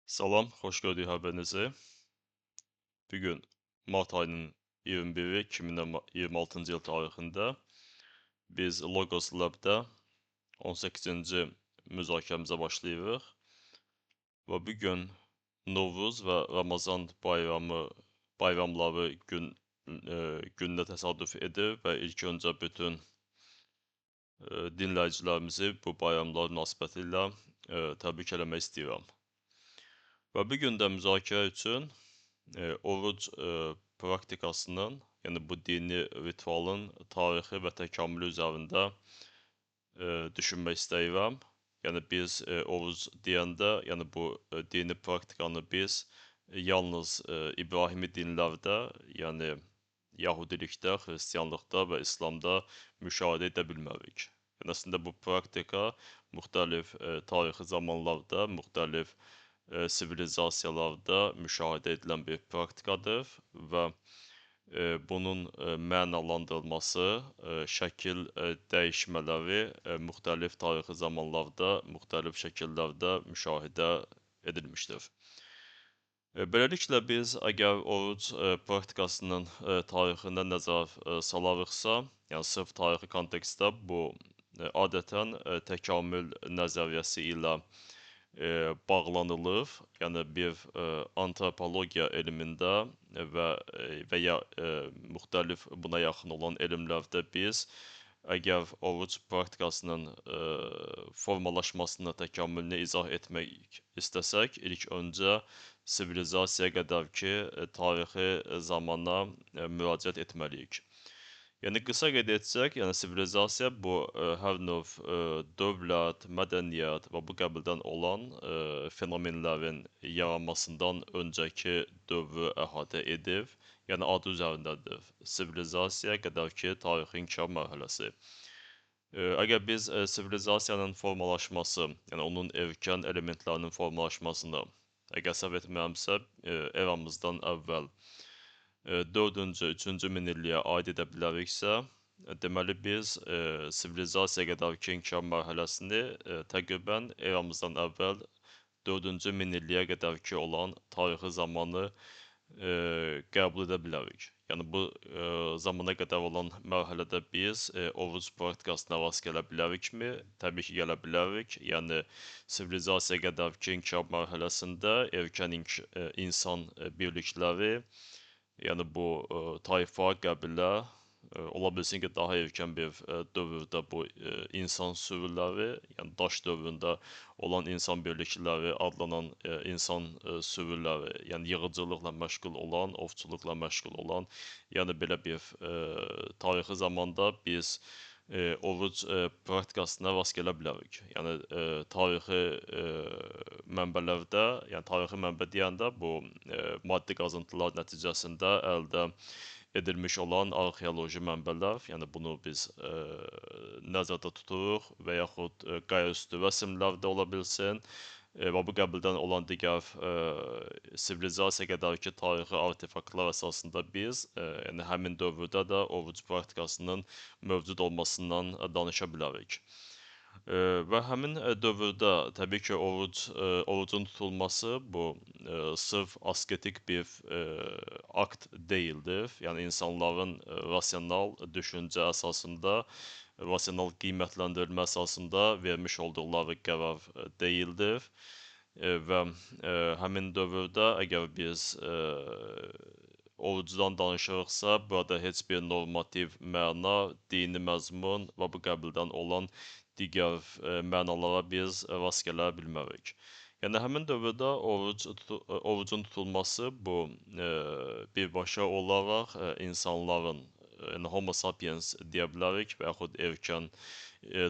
Salam, xoş gördük hər birinizi. Bugün mart ayının 21-i 2026-cı il tarixində biz Logos Lab'da 18-ci müzakirəmizə başlayırıq və bu gün Novruz və Ramazan bayramları gününə təsadüf edir və ilk öncə bütün dinləyicilərimizi bu bayramlar münasibətilə təbrik eləmək istəyirəm. Və bu gün də müzakirə üçün oruc praktikasının, yəni bu dini ritualın tarixi və təkamülü üzərində düşünmək istəyirəm. Yəni biz oruc deyəndə, yəni bu dini praktikanı biz yalnız İbrahimi dinlərdə, yəni Yahudilikdə, Xristianlıqda və İslamda müşahidə edə bilmərik. Yəni əslində bu praktika müxtəlif tarixi zamanlarda, müxtəlif sivilizasiyalarda müşahidə edilən bir praktikadır və bunun mənalandırılması, şəkil dəyişmələri müxtəlif tarixi zamanlarda, müxtəlif şəkillərdə müşahidə edilmişdir. Beləliklə biz əgər oruc praktikasının tarixinə nəzər salarıqsa, yəni sırf tarixi kontekstdə bu adətən təkamül nəzəriyyəsi ilə bağlanılır. Yəni bir antropologiya elmində və ya müxtəlif buna yaxın olan elmlərdə biz əgər oruc praktikasının formalaşmasını, təkamülünü izah etmək istəsək, ilk öncə sivilizasiyaya qədərki tarixi zamana müraciət etməliyik. Yəni qısa qeyd etsək, yəni sivilizasiya bu hər növ dövlət, mədəniyyət və bu qəbildən olan fenomenlərin yaranmasından öncəki dövrü əhatə edir. Yəni adı üzərindədir. Sivilizasiya qədər ki, tarixin inkişaf mərhələsi. Əgər biz sivilizasiyanın formalaşması, yəni onun erkən elementlərinin formalaşmasını, əgər səhv etmirəmsə, eramızdan əvvəl 4-cü, 3-cü minilliyə aid edə biləriksə, deməli biz sivilizasiya qədərki inkişaf mərhələsini təqribən eramızdan əvvəl 4-cü minilliyə qədərki olan tarixi zamanı qəbul edə bilərik. Yəni bu zamana qədər olan mərhələdə biz oruc praktikasına rast gələ bilərikmi? Təbii ki, gələ bilərik. Yəni sivilizasiya qədərki inkişaf mərhələsində erkən insan birlikləri, yəni bu tayfa, qəbilə, ola bilsin ki, daha erkən bir dövrdə bu insan sürüləri, yəni daş dövründə olan insan birlikləri adlanan insan sürüləri, yəni yığıcılıqla məşğul olan, ovçuluqla məşğul olan, yəni belə bir tarixi zamanda biz oruc praktikasına rast gələ bilərik. Yəni tarixi mənbələrdə, yəni tarixi mənbə deyəndə bu maddi qazıntılar nəticəsində əldə edilmiş olan arxeoloji mənbələr, yəni bunu biz nəzərdə tuturuq və yaxud qayaüstü rəsmlər də ola bilsin və bu qəbildən olan digər sivilizasiya qədərki tarixi artefaktlar əsasında biz yəni həmin dövrdə də oruc praktikasının mövcud olmasından danışa bilərik. Və həmin dövrdə təbii ki, orucun tutulması bu sırf asketik bir akt deyildir. Yəni insanların rasional düşüncə əsasında, rasional qiymətləndirilmə əsasında vermiş olduqları qərar deyildir. Və həmin dövrdə əgər biz orucdan danışırıqsa, burada heç bir normativ məna, dini məzmun və bu qəbildən olan digər mənalara biz rast gələ bilmərik. Yəni həmin dövrdə orucun tutulması bu birbaşa olaraq insanların, yəni Homo sapiens deyə bilərik və yaxud erkən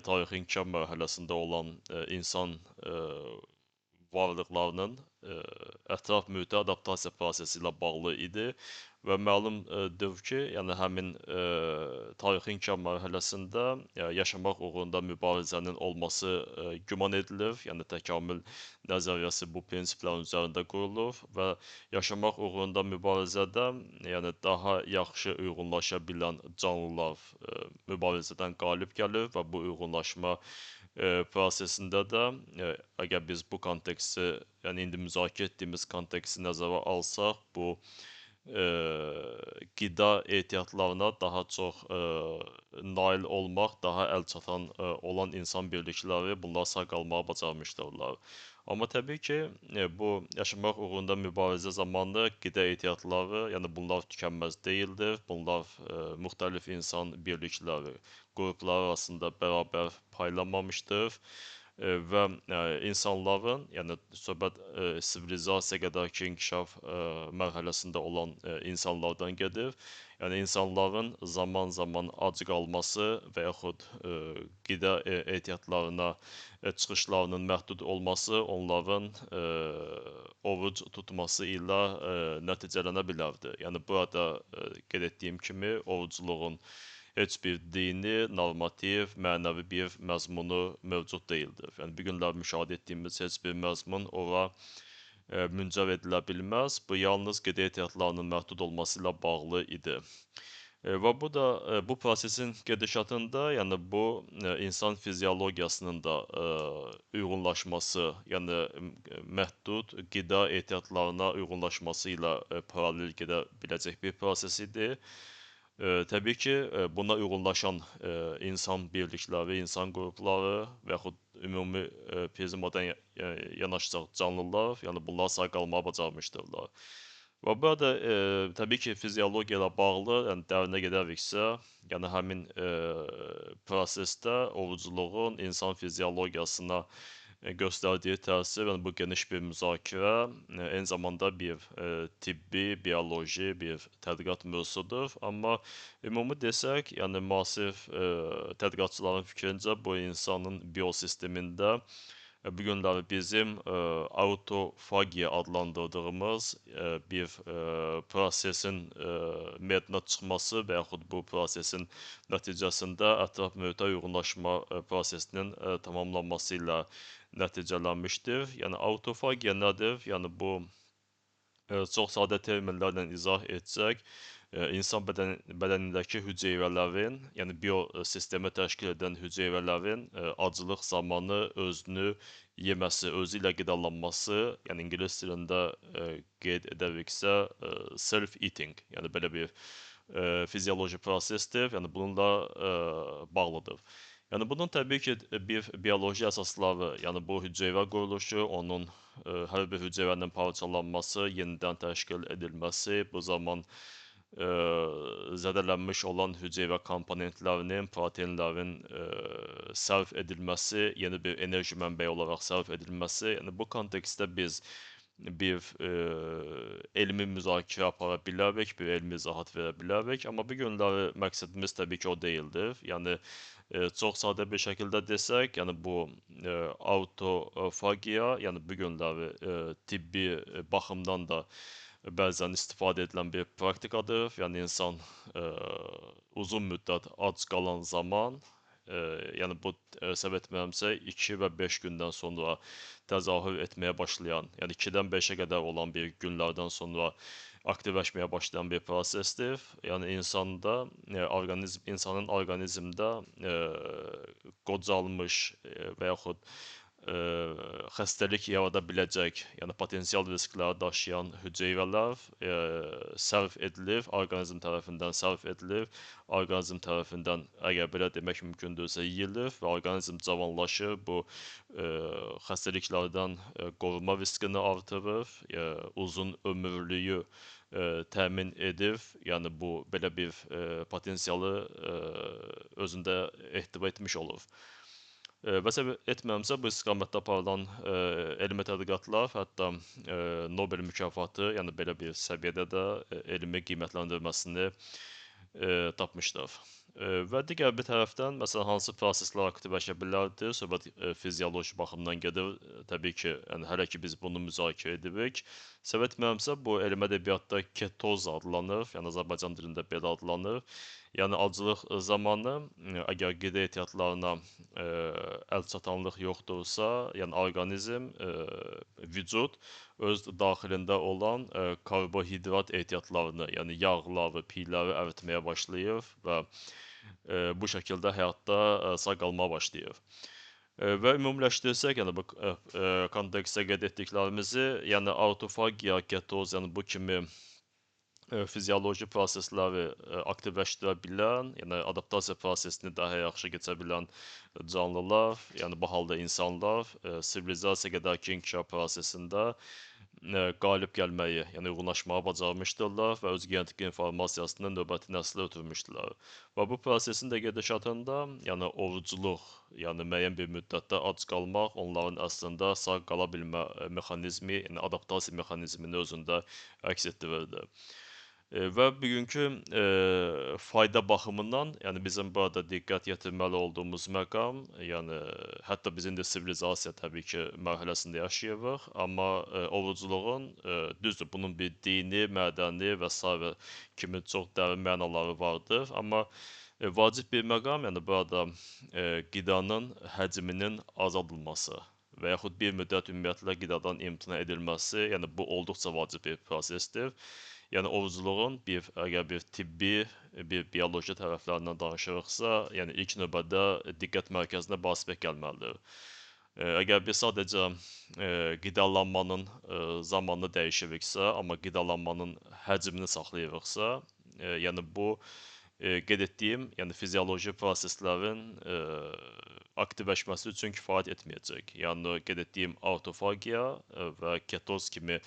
tarixin inkişaf mərhələsində olan insan varlıqlarının ətraf mühitə adaptasiya prosesi ilə bağlı idi və məlumdur ki, yəni həmin tarixi inkişaf mərhələsində yaşamaq uğrunda mübarizənin olması güman edilir. Yəni təkamül nəzəriyyəsi bu prinsiplərin üzərində qurulur və yaşamaq uğrunda mübarizədə, yəni daha yaxşı uyğunlaşa bilən canlılar mübarizədən qalib gəlir və bu uyğunlaşma prosesində də əgər biz bu konteksti, yəni indi müzakirə etdiyimiz konteksti nəzərə alsaq, bu qida ehtiyatlarına daha çox nail olmaq, daha əlçatan olan insan birlikləri bunlar sağ qalmağı bacarmışdırlar. Amma təbii ki, bu yaşamaq uğrunda mübarizə zamanı qida ehtiyatları, yəni bunlar tükənməz deyildir. Bunlar müxtəlif insan birlikləri, qrupları arasında bərabər paylanmamışdır. Və insanların, yəni söhbət sivilizasiya qədərki inkişaf mərhələsində olan insanlardan gedir. Yəni insanların zaman-zaman ac qalması və yaxud qida ehtiyatlarına çıxışlarının məhdud olması onların oruc tutması ilə nəticələnə bilərdi. Yəni burada qeyd etdiyim kimi orucluğun heç bir dini, normativ, mənəvi bir məzmunu mövcud deyildir. Yəni bu günlər müşahidə etdiyimiz heç bir məzmun ora müncər edilə bilməz. Bu yalnız qida ehtiyatlarının məhdud olması ilə bağlı idi. Və bu da bu prosesin gedişatında, yəni bu insan fiziologiyasının da uyğunlaşması, yəni məhdud qida ehtiyatlarına uyğunlaşması ilə paralel gedə biləcək bir proses idi. Təbii ki, buna uyğunlaşan insan birlikləri, insan qrupları və yaxud ümumi prizmadan yanaşsaq canlılar, yəni bunlar sağ qalmağı bacarmışdırlar. Və burada təbii ki, fiziologiya ilə bağlı, yəni dərinə gedəriksə, yəni həmin prosesdə orucluğun insan fiziologiyasına göstərdiyi təsir, yəni bu geniş bir müzakirə, eyni zamanda bir tibbi, bioloji bir tədqiqat mövzusudur. Amma ümumi desək, yəni müasir tədqiqatçıların fikrincə bu insanın biosistemində bu günləri bizim autofagiya adlandırdığımız bir prosesin meydana çıxması və yaxud bu prosesin nəticəsində ətraf mühitə uyğunlaşma prosesinin tamamlanması ilə nəticələnmişdir. Yəni autofagiya nədir? Yəni bu çox sadə terminlərlə izah etsək, insan bədənindəki hüceyrələrin, yəni biosistemi təşkil edən hüceyrələrin aclıq zamanı özünü yeməsi, özü ilə qidalanması, yəni ingilis dilində qeyd edəriksə self-eating, yəni belə bir fizioloji prosesdir, yəni bununla bağlıdır. Yəni bunun təbii ki, bir bioloji əsasları, yəni bu hüceyrə quruluşu, onun hər bir hüceyrənin parçalanması, yenidən təşkil edilməsi, bu zaman zədələnmiş olan hüceyrə komponentlərinin, proteinlərin sərf edilməsi, yeni bir enerji mənbəyi olaraq sərf edilməsi, yəni bu kontekstdə biz bir elmi müzakirə apara bilərik, bir elmi izahat verə bilərik, amma bu günləri məqsədimiz təbii ki, o deyildir. Yəni çox sadə bir şəkildə desək, yəni bu autofagiya, yəni bu günləri tibbi baxımdan da bəzən istifadə edilən bir praktikadır. Yəni insan uzun müddət ac qalan zaman, yəni bu səhv etmirəmsə 2 və 5 gündən sonra təzahür etməyə başlayan, yəni 2-dən 5-ə qədər olan bir günlərdən sonra aktivləşməyə başlayan bir prosesdir. Yəni insanda, insanın orqanizmdə qocalmış və yaxud xəstəlik yarada biləcək, yəni potensial riskləri daşıyan hüceyrələr sərf edilir, orqanizm tərəfindən sərf edilir, orqanizm tərəfindən, əgər belə demək mümkündürsə, yeyilir və orqanizm cavanlaşır, bu xəstəliklərdən qorunma riskini artırır, uzun ömürlüyü təmin edir, yəni bu belə bir potensialı özündə ehtiva etmiş olur. Və səhv etmirəmsə, bu istiqamətdə aparılan elmi tədqiqatlar hətta Nobel mükafatı, yəni belə bir səviyyədə də elmi qiymətləndirməsini tapmışdır. Və digər bir tərəfdən, məsələn, hansı proseslər aktivləşə bilərdir? Söhbət fizioloji baxımdan gedir. Təbii ki, yəni hələ ki biz bunu müzakirə edirik. Səhv etmirəmsə, bu elmi ədəbiyyatda ketoz adlanır, yəni Azərbaycan dilində belə adlanır. Yəni aclıq zamanı əgər qida ehtiyatlarına əlçatanlıq yoxdursa, yəni orqanizm, vücud öz daxilində olan karbohidrat ehtiyatlarını, yəni yağları, piyləri əritməyə başlayır və bu şəkildə həyatda sağ qalmağa başlayır. Və ümumiləşdirsək, yəni bu kontekstə qeyd etdiklərimizi, yəni autofagiya, ketoz, yəni bu kimi fizioloji prosesləri aktivləşdirə bilən, yəni adaptasiya prosesini daha yaxşı keçə bilən canlılar, yəni bu halda insanlar sivilizasiya qədərki inkişaf prosesində qalib gəlməyi, yəni uyğunlaşmağı bacarmışdırlar və öz genetik informasiyasını növbəti nəslə ötürmüşdülər. Və bu prosesin də gedişatında, yəni ovuculuq, yəni müəyyən bir müddətdə ac qalmaq onların əslində sağ qala bilmə mexanizmi, yəni adaptasiya mexanizmini özündə əks etdirirdi. Və bugünkü fayda baxımından, yəni bizim burada diqqət yetirməli olduğumuz məqam, yəni hətta biz indi sivilizasiya təbii ki mərhələsində yaşayırıq, amma ovuculuğun düzdür, bunun bir dini, mədəni və sairə kimi çox dərin mənaları vardır, amma vacib bir məqam, yəni burada qidanın həcminin azaldılması və yaxud bir müddət ümumiyyətlə qidadan imtina edilməsi, yəni bu olduqca vacib bir prosesdir. Yəni ovuculuğun əgər bir tibbi, bir bioloji tərəflərindən danışırıqsa, yəni ilk növbədə diqqət mərkəzinə bu aspekt gəlməlidir. Əgər biz sadəcə qidalanmanın zamanını dəyişiriksə, amma qidalanmanın həcmini saxlayırıqsa, yəni bu qeyd etdiyim, yəni fizioloji proseslərin aktivləşməsi üçün kifayət etməyəcək. Yəni qeyd etdiyim autofagiya və ketoz kimi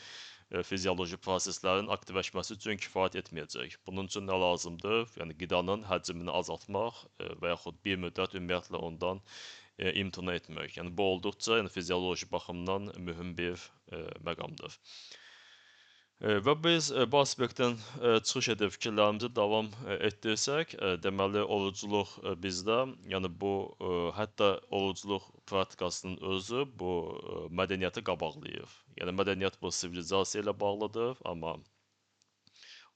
fizioloji proseslərin aktivləşməsi üçün kifayət etməyəcək. Bunun üçün nə lazımdır? Yəni qidanın həcmini azaltmaq və yaxud bir müddət ümumiyyətlə ondan imtina etmək. Yəni bu olduqca yəni fizioloji baxımdan mühüm bir məqamdır. Və biz bu aspektdən çıxış edib fikirlərimizi davam etdirsək, deməli oruculuq bizdə, yəni bu hətta oruculuq praktikasının özü bu mədəniyyəti qabaqlayır. Yəni mədəniyyət bu sivilizasiya ilə bağlıdır, amma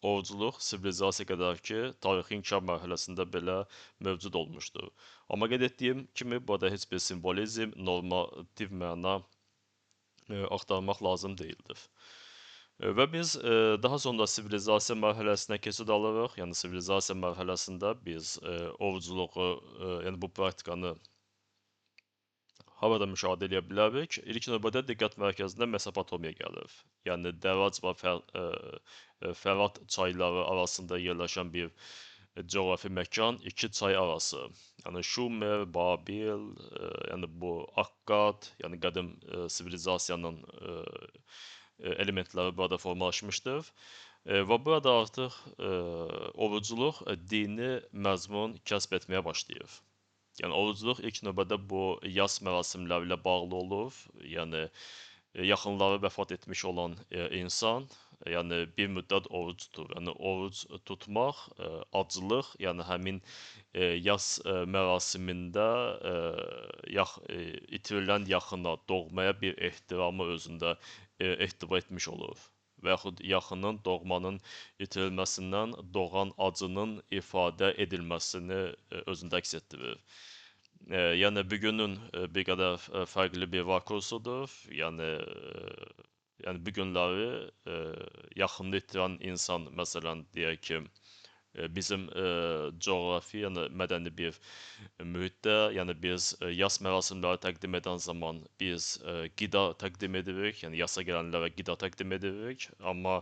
oruculuq sivilizasiya qədər ki, tarixi inkişaf mərhələsində belə mövcud olmuşdur. Amma qeyd etdiyim kimi, burada heç bir simvolizm, normativ məna axtarmaq lazım deyildir. Və biz daha sonra sivilizasiya mərhələsinə keçid alırıq. Yəni sivilizasiya mərhələsində biz ovuculuğu, yəni bu praktikanı harada müşahidə edə bilərik? İlk növbədə diqqət mərkəzində Mesopotamiya gəlir. Yəni Dərac və Fərat çayları arasında yerləşən bir coğrafi məkan, iki çay arası. Yəni Şumer, Babil, yəni bu Akkad, yəni qədim sivilizasiyanın elementləri burada formalaşmışdır. Və burada artıq oruculuq dini məzmun kəsb etməyə başlayır. Yəni oruculuq ilk növbədə bu yas mərasimləri ilə bağlı olur. Yəni yaxınları vəfat etmiş olan insan, yəni bir müddət oruc tutur. Yəni oruc tutmaq, aclıq, yəni həmin yas mərasimində itirilən yaxına, doğmaya bir ehtiramı özündə ehtiva etmiş olur. Və yaxud yaxının, doğmanın itirilməsindən doğan acının ifadə edilməsini özündə əks etdirir. Yəni bugünün bir qədər fərqli bir rakursudur. Yəni bu günləri yaxınını itirən insan, məsələn, deyək ki, bizim coğrafi, yəni mədəni bir mühitdə, yəni biz yas mərasimləri təqdim edən zaman biz qida təqdim edirik, yəni yasa gələnlərə qida təqdim edirik, amma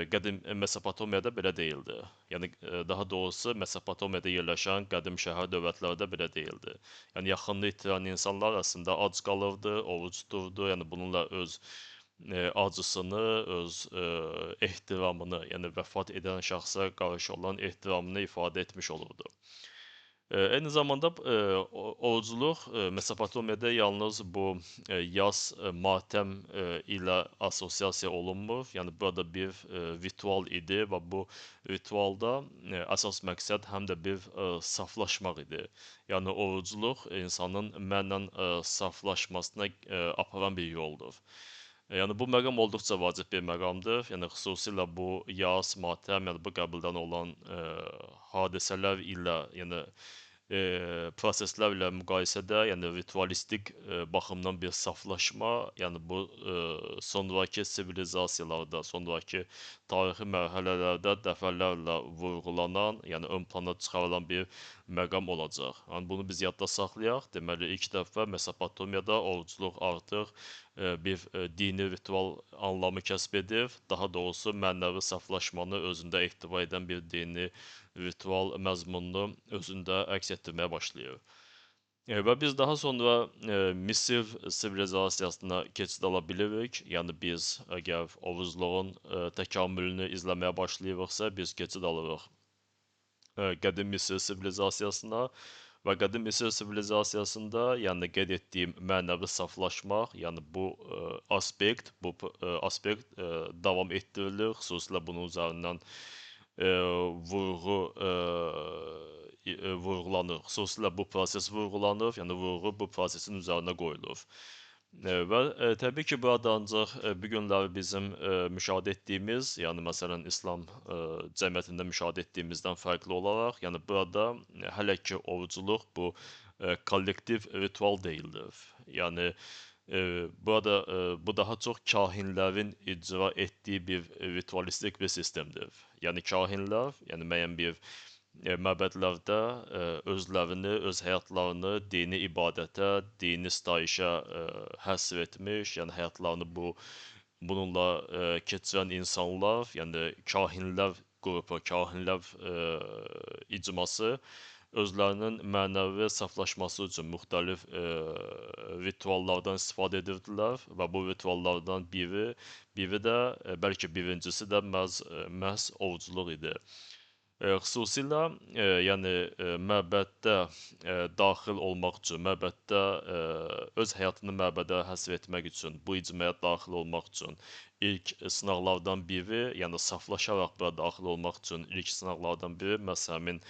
qədim Mesopotamiyada belə deyildi. Yəni daha doğrusu Mesopotamiyada yerləşən qədim şəhər dövlətlərdə belə deyildi. Yəni yaxınını itirən insanlar əslində ac qalırdı, oruc tuturdu, yəni bununla öz acısını, öz ehtiramını, yəni vəfat edən şəxsə qarşı olan ehtiramını ifadə etmiş olurdu. Eyni zamanda oruculuq Mesopotamiyada yalnız bu yas, matəm ilə assosiasiya olunmur. Yəni burada bir ritual idi və bu ritualda əsas məqsəd həm də bir saflaşmaq idi. Yəni oruculuq insanın mənlə saflaşmasına aparan bir yoldur. Yəni bu məqam olduqca vacib bir məqamdır. Yəni xüsusilə bu yas, matəm, yəni bu qəbildən olan hadisələr ilə, yəni proseslərlə müqayisədə, yəni ritualistik baxımdan bir saflaşma, yəni bu sonrakı sivilizasiyalarda, sonrakı tarixi mərhələlərdə dəfələrlə vurğulanan, yəni ön plana çıxarılan bir məqam olacaq. Yəni bunu biz yadda saxlayaq. Deməli, ilk dəfə Mesopotamiyada orucluq artıq bir dini ritual anlamı kəsb edir. Daha doğrusu mənəvi saflaşmanı özündə ehtiva edən bir dini ritual məzmununu özündə əks etdirməyə başlayır. Və biz daha sonra Misir sivilizasiyasına keçid ala bilirik. Yəni biz əgər orucluğun təkamülünü izləməyə başlayırıqsa, biz keçid alırıq qədim Misir sivilizasiyasına və qədim Misir sivilizasiyasında, yəni qeyd etdiyim mənəvi saflaşmaq, yəni bu aspekt davam etdirilir. Xüsusilə bunun üzərindən vurğu vurğulanır. Xüsusilə bu proses vurğulanır, yəni vurğu bu prosesin üzərinə qoyulur. Və təbii ki, burada ancaq bu günləri bizim müşahidə etdiyimiz, yəni məsələn İslam cəmiyyətində müşahidə etdiyimizdən fərqli olaraq, yəni burada hələ ki orucluq bu kollektiv ritual deyildir. Yəni burada bu daha çox kahinlərin icra etdiyi bir ritualistik bir sistemdir. Yəni kahinlər, yəni müəyyən bir məbədlərdə özlərini, öz həyatlarını dini ibadətə, dini sitayişə həsr etmiş, yəni həyatlarını bununla keçirən insanlar, yəni kahinlər qrupu, kahinlər icması özlərinin mənəvi saflaşması üçün müxtəlif rituallardan istifadə edirdilər və bu rituallardan biri də, bəlkə birincisi də məhz orucluq idi. Xüsusilə, yəni məbəddə daxil olmaq üçün, məbəddə öz həyatını məbədə həsr etmək üçün, bu icmaya daxil olmaq üçün ilk sınaqlardan biri, yəni saflaşaraq bura daxil olmaq üçün ilk sınaqlardan biri məhz həmin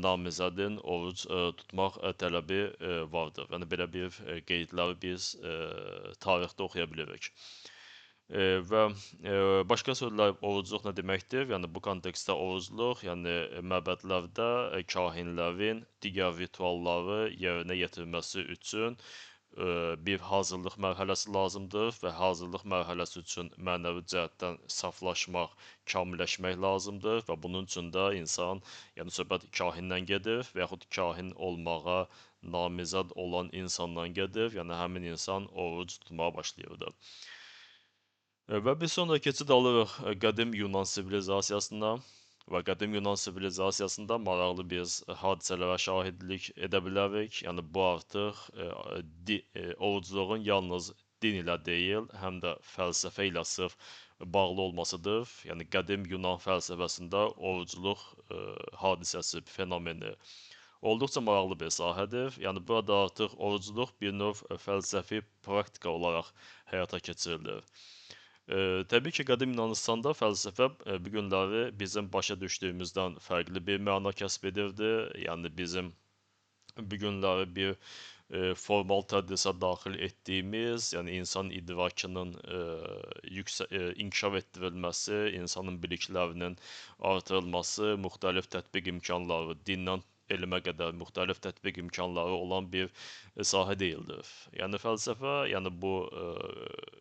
namizədin oruc tutmaq tələbi vardır. Yəni belə bir qeydləri biz tarixdə oxuya bilirik. Və başqa sözlə orucluq nə deməkdir? Yəni bu kontekstdə orucluq, yəni məbədlərdə kahinlərin digər ritualları yerinə yetirməsi üçün bir hazırlıq mərhələsi lazımdır və hazırlıq mərhələsi üçün mənəvi cəhətdən saflaşmaq, kamilləşmək lazımdır və bunun üçün də insan, yəni söhbət kahindən gedir və yaxud kahin olmağa namizəd olan insandan gedir, yəni həmin insan oruc tutmağa başlayırdı. Və biz sonra keçid alırıq qədim Yunan sivilizasiyasına və qədim Yunan sivilizasiyasında maraqlı biz hadisələrə şahidlik edə bilərik. Yəni bu artıq orucluğun yalnız din ilə deyil, həm də fəlsəfə ilə sırf bağlı olmasıdır. Yəni qədim Yunan fəlsəfəsində orucluq hadisəsi, fenomeni olduqca maraqlı bir sahədir. Yəni burada artıq orucluq bir növ fəlsəfi praktika olaraq həyata keçirilir. Təbii ki, qədim Yunanıstanda fəlsəfə bu günləri bizim başa düşdüyümüzdən fərqli bir məna kəsb edirdi. Yəni bizim bu günləri bir formal tədrisə daxil etdiyimiz, yəni insan idrakının inkişaf etdirilməsi, insanın biliklərinin artırılması, müxtəlif tətbiq imkanları, dindən elmə qədər müxtəlif tətbiq imkanları olan bir sahə deyildir. Yəni fəlsəfə, yəni bu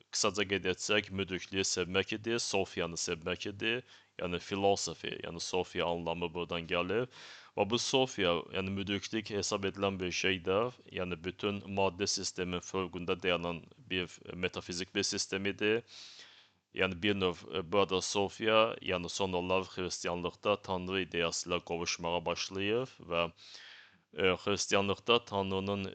qısaca qeyd etsək, müdrikliyi sevmək idi, Sofiyanı sevmək idi. Yəni filosofi, yəni Sofiya anlamı buradan gəlir. Və bu Sofiya, yəni müdriklik hesab edilən bir şeydir. Yəni bütün maddi sistemin fövqündə dayanan bir metafizik bir sistem idi. Yəni bir növ burada Sofiya, yəni sonralar xristianlıqda Tanrı ideyası ilə qovuşmağa başlayır və xristianlıqda Tanrının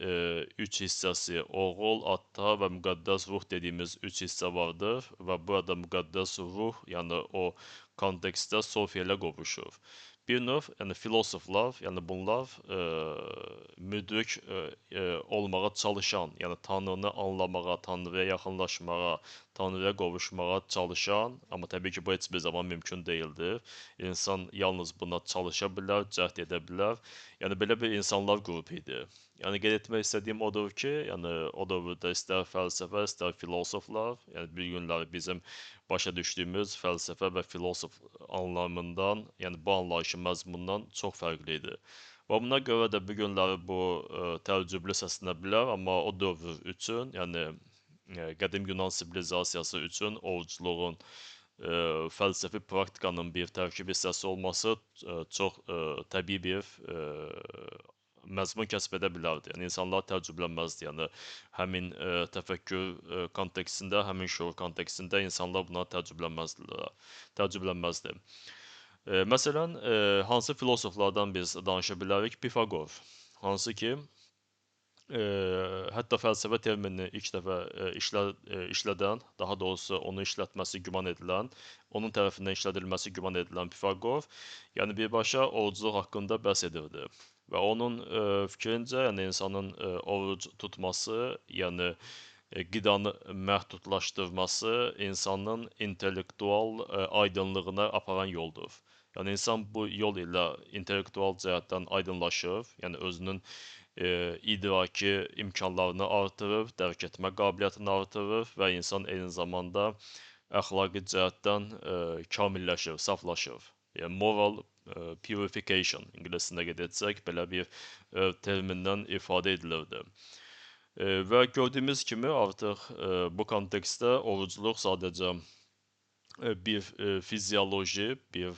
üç hissəsi, oğul, ata və müqəddəs ruh dediyimiz üç hissə vardır və burada müqəddəs ruh, yəni o kontekstdə Sofiya ilə qovuşur. Bir növ, yəni filosoflar, yəni bunlar müdrik olmağa çalışan, yəni Tanrını anlamağa, Tanrıya yaxınlaşmağa, Tanrıya qovuşmağa çalışan, amma təbii ki, bu heç bir zaman mümkün deyildir. İnsan yalnız buna çalışa bilər, cəhd edə bilər. Yəni belə bir insanlar qrupu idi. Yəni qeyd etmək istədiyim odur ki, yəni o dövrdə istər fəlsəfə, istər filosoflar, yəni bir günləri bizim başa düşdüyümüz fəlsəfə və filosof anlamından, yəni bu anlayışın məzmunundan çox fərqli idi. Və buna görə də bu günləri bu təəccüblü səslənə bilər, amma o dövr üçün, yəni qədim Yunan sivilizasiyası üçün ovuculuğun fəlsəfi praktikanın bir tərkib hissəsi olması çox təbii bir məzmun kəsb edə bilərdi. Yəni insanlar təəccüblənməzdi. Yəni həmin təfəkkür kontekstində, həmin şuur kontekstində insanlar buna təəccüblənməzdilər. Təəccüblənməzdi. Məsələn, hansı filosoflardan biz danışa bilərik? Pifaqor. Hansı ki, hətta fəlsəfə terminini ilk dəfə işlədən, daha doğrusu onu işlətməsi güman edilən, onun tərəfindən işlədilməsi güman edilən Pifaqor, yəni birbaşa orucluq haqqında bəhs edirdi. Və onun fikrincə, yəni insanın oruc tutması, yəni qidanı məhdudlaşdırması insanın intellektual aydınlığına aparan yoldur. Yəni insan bu yol ilə intellektual cəhətdən aydınlaşır, yəni özünün idraki imkanlarını artırır, dərk etmə qabiliyyətini artırır və insan eyni zamanda əxlaqi cəhətdən kamilləşir, saflaşır. Yəni moral purification ingiliscəsində qeyd etsək, belə bir termindən ifadə edilirdi. Və gördüyümüz kimi artıq bu kontekstdə orucluq sadəcə bir fizioloji, bir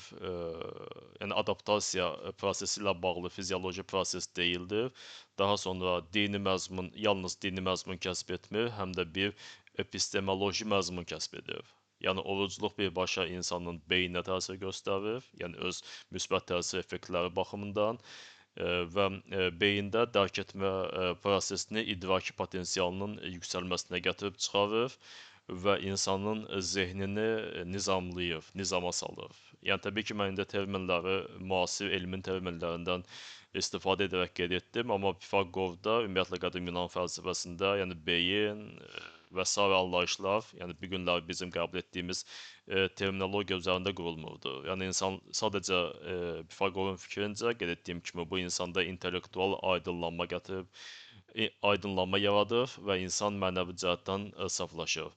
yəni adaptasiya prosesi ilə bağlı fizioloji proses deyildir. Daha sonra dini məzmun, yalnız dini məzmun kəsb etmir, həm də bir epistemoloji məzmun kəsb edir. Yəni orucluq birbaşa insanın beyninə təsir göstərir, yəni öz müsbət təsir effektləri baxımından və beyində dərk etmə prosesini idraki potensialının yüksəlməsinə gətirib çıxarır və insanın zehnini nizamlayır, nizama salır. Yəni təbii ki, mən indi terminləri müasir elmin terminlərindən istifadə edərək qeyd etdim, amma Pifaqorda ümumiyyətlə qədim Yunan fəlsəfəsində, yəni beyin və sair anlayışlar, yəni bu günlər bizim qəbul etdiyimiz terminologiya üzərində qurulmurdu. Yəni insan sadəcə Pifaqorun fikrincə qeyd etdiyim kimi bu insanda intellektual aydınlanma gətirib, aydınlanma yaradır və insan mənəvi cəhətdən saflaşır.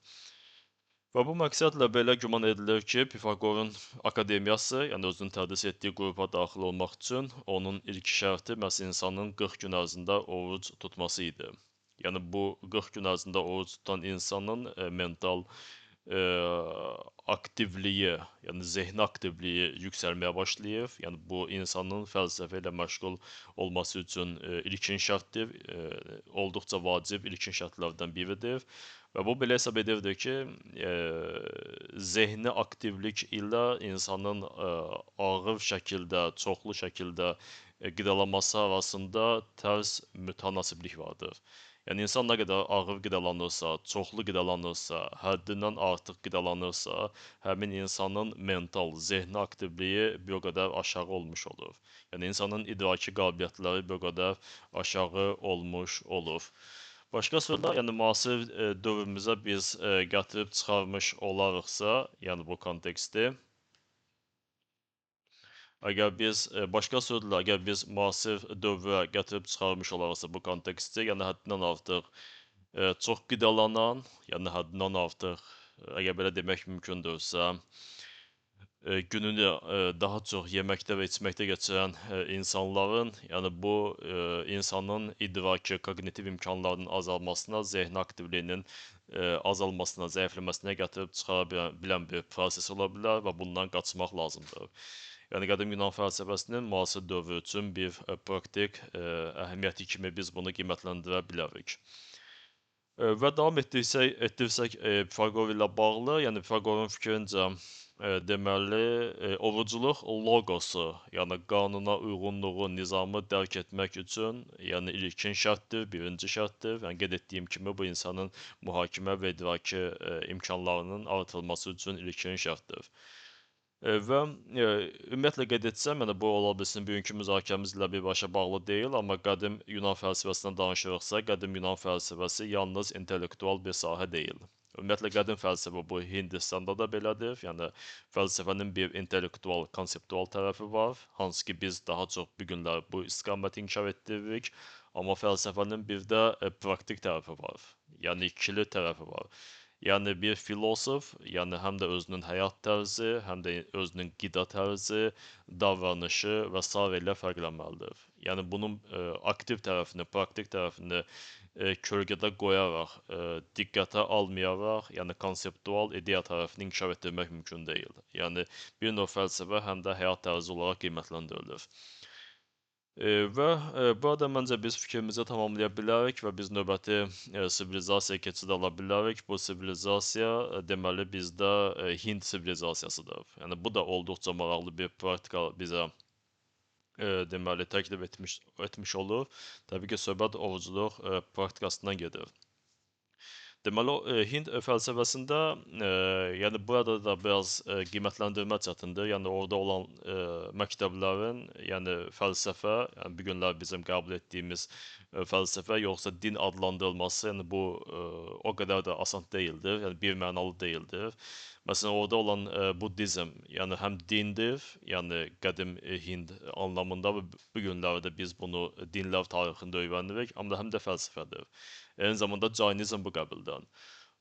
Və bu məqsədlə belə güman edilir ki, Pifaqorun akademiyası, yəni özünün tədris etdiyi qrupa daxil olmaq üçün onun ilk şərti məhz insanın 40 gün ərzində oruc tutması idi. Yəni bu 40 gün ərzində oruc tutan insanın mental aktivliyi, yəni zehni aktivliyi yüksəlməyə başlayır. Yəni bu insanın fəlsəfə ilə məşğul olması üçün ilkin şərtdir, olduqca vacib ilkin şərtlərdən biridir. Və bu belə hesab edirdi ki, zehni aktivlik ilə insanın ağır şəkildə, çoxlu şəkildə qidalanması arasında tərs mütənasiblik vardır. Yəni insan nə qədər ağır qidalanırsa, çoxlu qidalanırsa, həddindən artıq qidalanırsa, həmin insanın mental, zehni aktivliyi bir o qədər aşağı olmuş olur. Yəni insanın idraki qabiliyyətləri bir o qədər aşağı olmuş olur. Başqa sözlə, yəni müasir dövrümüzə biz gətirib çıxarmış olarıqsa, yəni bu konteksti, əgər biz başqa sözlə, əgər biz müasir dövrə gətirib çıxarmış olarıqsa bu konteksti, yəni həddindən artıq çox qidalanan, yəni həddindən artıq, əgər belə demək mümkündürsə, gününü daha çox yeməkdə və içməkdə keçirən insanların, yəni bu insanın idraki, koqnitiv imkanlarının azalmasına, zehni aktivliyinin azalmasına, zəifləməsinə gətirib çıxara bilən bir proses ola bilər və bundan qaçmaq lazımdır. Yəni qədim Yunan fəlsəfəsinin müasir dövr üçün bir praktik əhəmiyyəti kimi biz bunu qiymətləndirə bilərik. Və davam etdirsək Pifaqor ilə bağlı, yəni Pifaqorun fikrincə deməli, oruculuq loqosu, yəni qanuna uyğunluğu, nizamı dərk etmək üçün, yəni ilkin şərtdir, birinci şərtdir. Yəni qeyd etdiyim kimi bu insanın mühakimə və idraki imkanlarının artırılması üçün ilkin şərtdir. Və ümumiyyətlə qeyd etsəm, yəni bu ola bilsin bugünkü müzakirəmiz ilə birbaşa bağlı deyil, amma qədim Yunan fəlsəfəsindən danışırıqsa, qədim Yunan fəlsəfəsi yalnız intellektual bir sahə deyil. Ümumiyyətlə qədim fəlsəfə bu Hindistanda da belədir. Yəni fəlsəfənin bir intellektual, konseptual tərəfi var, hansı ki biz daha çox bu günlər bu istiqaməti inkişaf etdiririk, amma fəlsəfənin bir də praktik tərəfi var. Yəni ikili tərəfi var. Yəni bir filosof, yəni həm də özünün həyat tərzi, həm də özünün qida tərzi, davranışı və sairə ilə fərqlənməlidir. Yəni bunun aktiv tərəfini, praktik tərəfini kölgədə qoyaraq, diqqətə almayaraq, yəni konseptual ideya tərəfini inkişaf etdirmək mümkün deyil. Yəni bir növ fəlsəfə həm də həyat tərzi olaraq qiymətləndirilir. Və burada məncə biz fikrimizi tamamlaya bilərik və biz növbəti sivilizasiyaya keçid ala bilərik. Bu sivilizasiya deməli bizdə Hind sivilizasiyasıdır. Yəni bu da olduqca maraqlı bir praktika bizə deməli təklif etmiş olur. Təbii ki, söhbət ovuculuq praktikasından gedir. Deməli, o Hind fəlsəfəsində, yəni burada da biraz qiymətləndirmə çətindir. Yəni orada olan məktəblərin, yəni fəlsəfə, yəni bu günlər bizim qəbul etdiyimiz fəlsəfə yoxsa din adlandırılması, yəni bu o qədər də asan deyildir. Yəni birmənalı deyildir. Məsələn, orada olan buddizm, yəni həm dindir, yəni qədim Hind anlamında və bu günlərdə biz bunu dinlər tarixində öyrənirik, amma həm də fəlsəfədir. Eyni zamanda Cainizm bu qəbildən.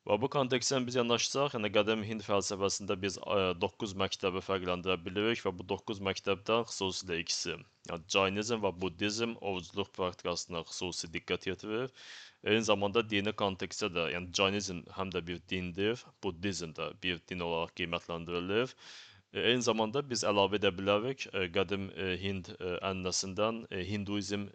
Və bu kontekstdən biz yanaşsaq, yəni qədim Hind fəlsəfəsində biz 9 məktəbi fərqləndirə bilirik və bu 9 məktəbdən xüsusilə ikisi, yəni Cainizm və Buddizm ovuculuq praktikasına xüsusi diqqət yetirir. Eyni zamanda dini kontekstdə də, yəni Cainizm həm də bir dindir, Buddizm də bir din olaraq qiymətləndirilir. Eyni zamanda biz əlavə edə bilərik qədim Hind ənənəsindən Hinduizm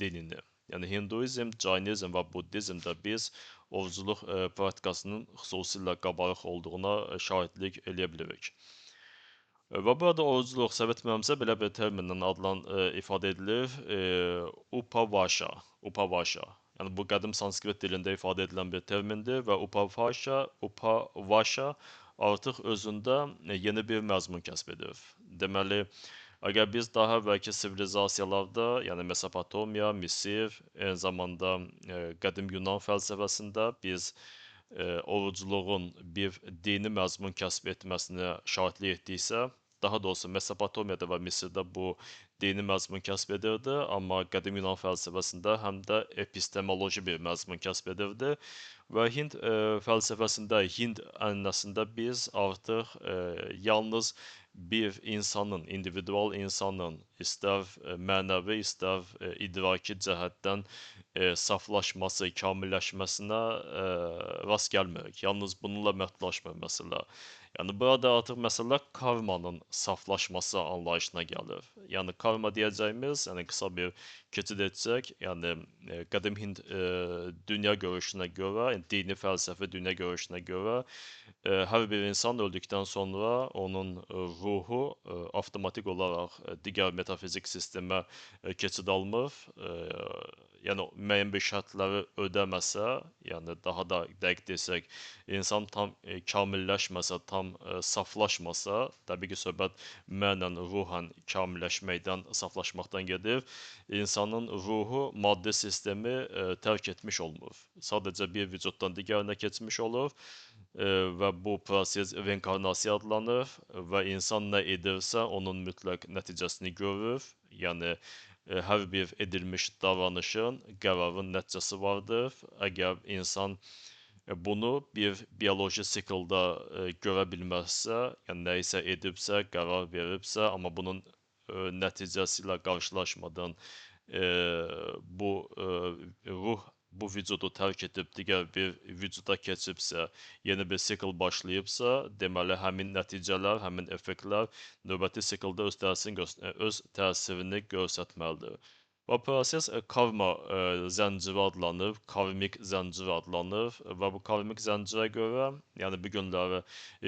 dinini. Yəni Hinduizm, Cainizm və Buddizmdə biz ovuculuq praktikasının xüsusilə qabarıq olduğuna şahidlik eləyə bilirik. Və burada ovuculuq səhv etmirəmsə belə bir terminlə ifadə edilir. Upavasha, Upavasha. Yəni bu qədim sanskrit dilində ifadə edilən bir termindir və Upavasha artıq özündə yeni bir məzmun kəsb edir. Deməli, əgər biz daha əvvəlki sivilizasiyalarda, yəni Mesopotamiya, Misir, eyni zamanda qədim Yunan fəlsəfəsində biz orucluğun bir dini məzmun kəsb etməsinə şahidlik etdiksə, daha doğrusu Mesopotamiyada və Misirdə bu dini məzmun kəsb edirdi, amma qədim Yunan fəlsəfəsində həm də epistemoloji bir məzmun kəsb edirdi və Hind fəlsəfəsində, Hind ənənəsində biz artıq yalnız bir insanın, individual insanın istər mənəvi, istər idraki cəhətdən saflaşması, kamilləşməsinə rast gəlmirik. Yalnız bununla məhdudlaşmır məsələ. Yəni burada artıq məsələ karmanın saflaşması anlayışına gəlir. Yəni karma deyəcəyimiz, yəni qısa bir keçid etsək, yəni qədim Hind dünya görüşünə görə, yəni dini fəlsəfi dünya görüşünə görə hər bir insan öldükdən sonra onun ruhu avtomatik olaraq digər metafizik sistemə keçid almır. Yəni müəyyən bir şərtləri ödəməsə, yəni daha da dəqiq desək, insan tam kamilləşməsə, tam saflaşmasa, təbii ki, söhbət mənən, ruhən kamilləşməkdən, saflaşmaqdan gedir. İnsanın ruhu maddi sistemi tərk etmiş olmur. Sadəcə bir vücuddan digərinə keçmiş olur və bu proses reinkarnasiya adlanır və insan nə edirsə, onun mütləq nəticəsini görür. Yəni hər bir edilmiş davranışın, qərarın nəticəsi vardır. Əgər insan bunu bir bioloji siklda görə bilməzsə, yəni nə isə edibsə, qərar veribsə, amma bunun nəticəsi ilə qarşılaşmadan bu ruh bu vücudu tərk edib digər bir vücuda keçibsə, yeni bir sikl başlayıbsa, deməli həmin nəticələr, həmin effektlər növbəti siklda öz təsirini göstərməlidir. Və proses karma zənciri adlanır, karmik zəncir adlanır və bu karmik zəncirə görə, yəni bu günləri